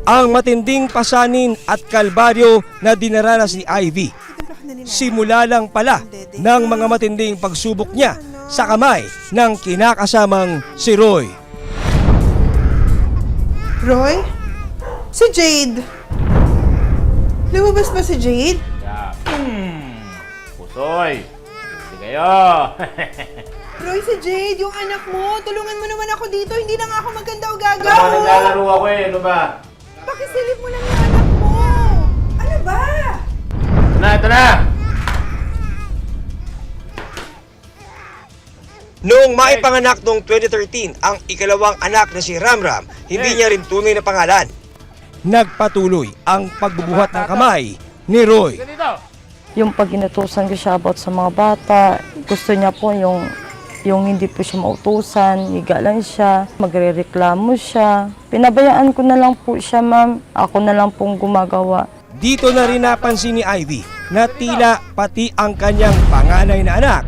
ang matinding pasanin at kalbaryo na dinaranas ni Ivy. Simula lang pala ng mga matinding pagsubok niya sa kamay ng kinakasamang si Roy. Roy? Si Jade? Lumabas ba si Jade? Pusoy! Hindi kayo! Roy, si Jade, yung anak mo. Tulungan mo naman ako dito. Hindi na nga ako maganda o gagaw. Ano ba, naglalaro ako eh, ano ba? Pakisilip mo lang yung anak mo. Ano ba? Ito na! Noong maipanganak noong 2013 ang ikalawang anak na si Ramram, hindi niya rin tunay na pangalan. Nagpatuloy ang pagbubuhat ng kamay ni Roy. Dito! Yung pag inutusan ko siya about sa mga bata, gusto niya po yung hindi po siya mautusan, higa lang siya, magre-reklamo siya. Pinabayaan ko na lang po siya, ma'am. Ako na lang pong gumagawa. Dito na rin napansin ni Ivy na tila pati ang kanyang panganay na anak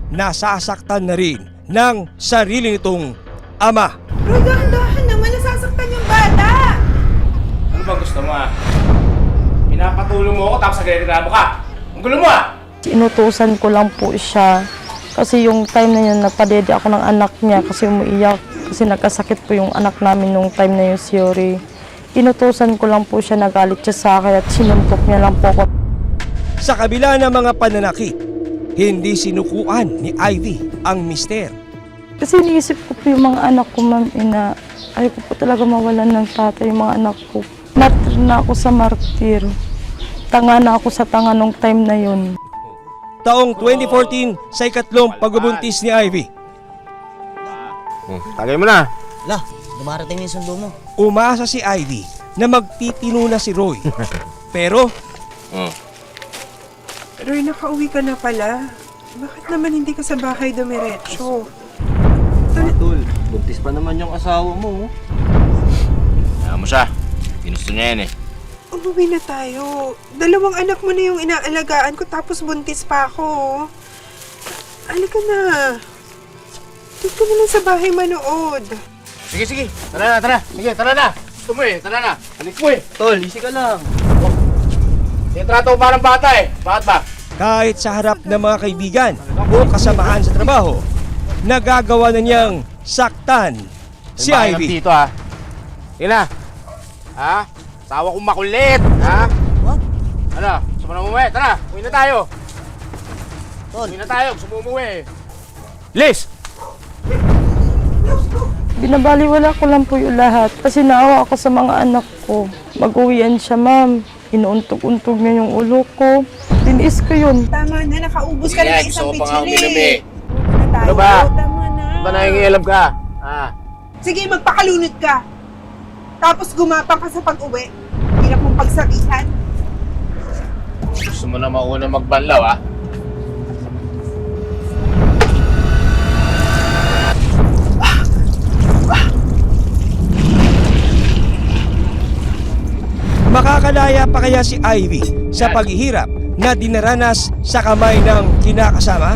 nasasaktan na rin ng sarili nitong ama. Roy, dahan-dahan naman. Nasasaktan yung bata. Ano ba gusto mo ah? Pinapatulong mo ako tapos nagre-reklamo ka! Ang gulo mo ah! Inutusan ko lang po siya. Kasi yung time na yun, nagpadede ako ng anak niya kasi umiiyak. Kasi nagkasakit po yung anak namin nung time na yun, si Yuri. Inutusan ko lang po siya, nagalit siya sa akin at sinuntok niya lang po ako. Sa kabila ng mga pananakit, hindi sinukuan ni Ivy ang mister. Kasi iniisip ko po yung mga anak ko, ma'am, ina. Ayaw ko po talaga mawalan ng tatay yung mga anak ko. Martir na ako sa martir. Tanga na ako sa tanga nung time na yun. Taong 2014 sa ikatlong pagbubuntis ni Ivy. Tagay mo na! Lah, dumarating yung sundo mo. Umasa si Ivy na magtitino na si Roy. Pero Roy, nakauwi ka na pala. Bakit naman hindi ka sa bahay dumiretso? Tol, buntis pa naman yung asawa mo. Kaya mo siya. Ginusto niya yan eh. Umuwi na tayo. Dalawang anak mo na yung inaalagaan ko tapos buntis pa ako. Halika na. Dito na lang sa bahay manood. Sige. Tara na. Sige, tara na. Gusto mo eh. Tara na. Halik mo eh. Tol, easy ka lang. Tinrato ko parang bata eh. Bakit ba? kahit sa harap ng mga kaibigan o kasamahan sa trabaho, nagagawa na niyang saktan si Ivy. Dito ha. Sige na. Ha? Sawa kong makulit. Ha? What? Ano? Gusto mo na umuwi? Tara, uwi na tayo. Tol, Uwi na tayo. Gusto mo umuwi. Liz! Binabaliwala ko lang po yung lahat kasi naawa ako sa mga anak ko. Mag-uwian siya, ma'am. Inuuntog-untog niya yung ulo ko. Tiniis ko yun. Tama na, nakaubos ka na ng isang pichili. Ano ba? Tama na. Ba nangingialam ka? Ha? Sige, magpakalunod ka. Tapos gumapang ka sa pag-uwi. Hirap mong pagsabihan. Gusto mo na mauna magbanlaw ha? Makakalaya pa kaya si Ivy sa paghihirap na dinaranas sa kamay ng kinakasama?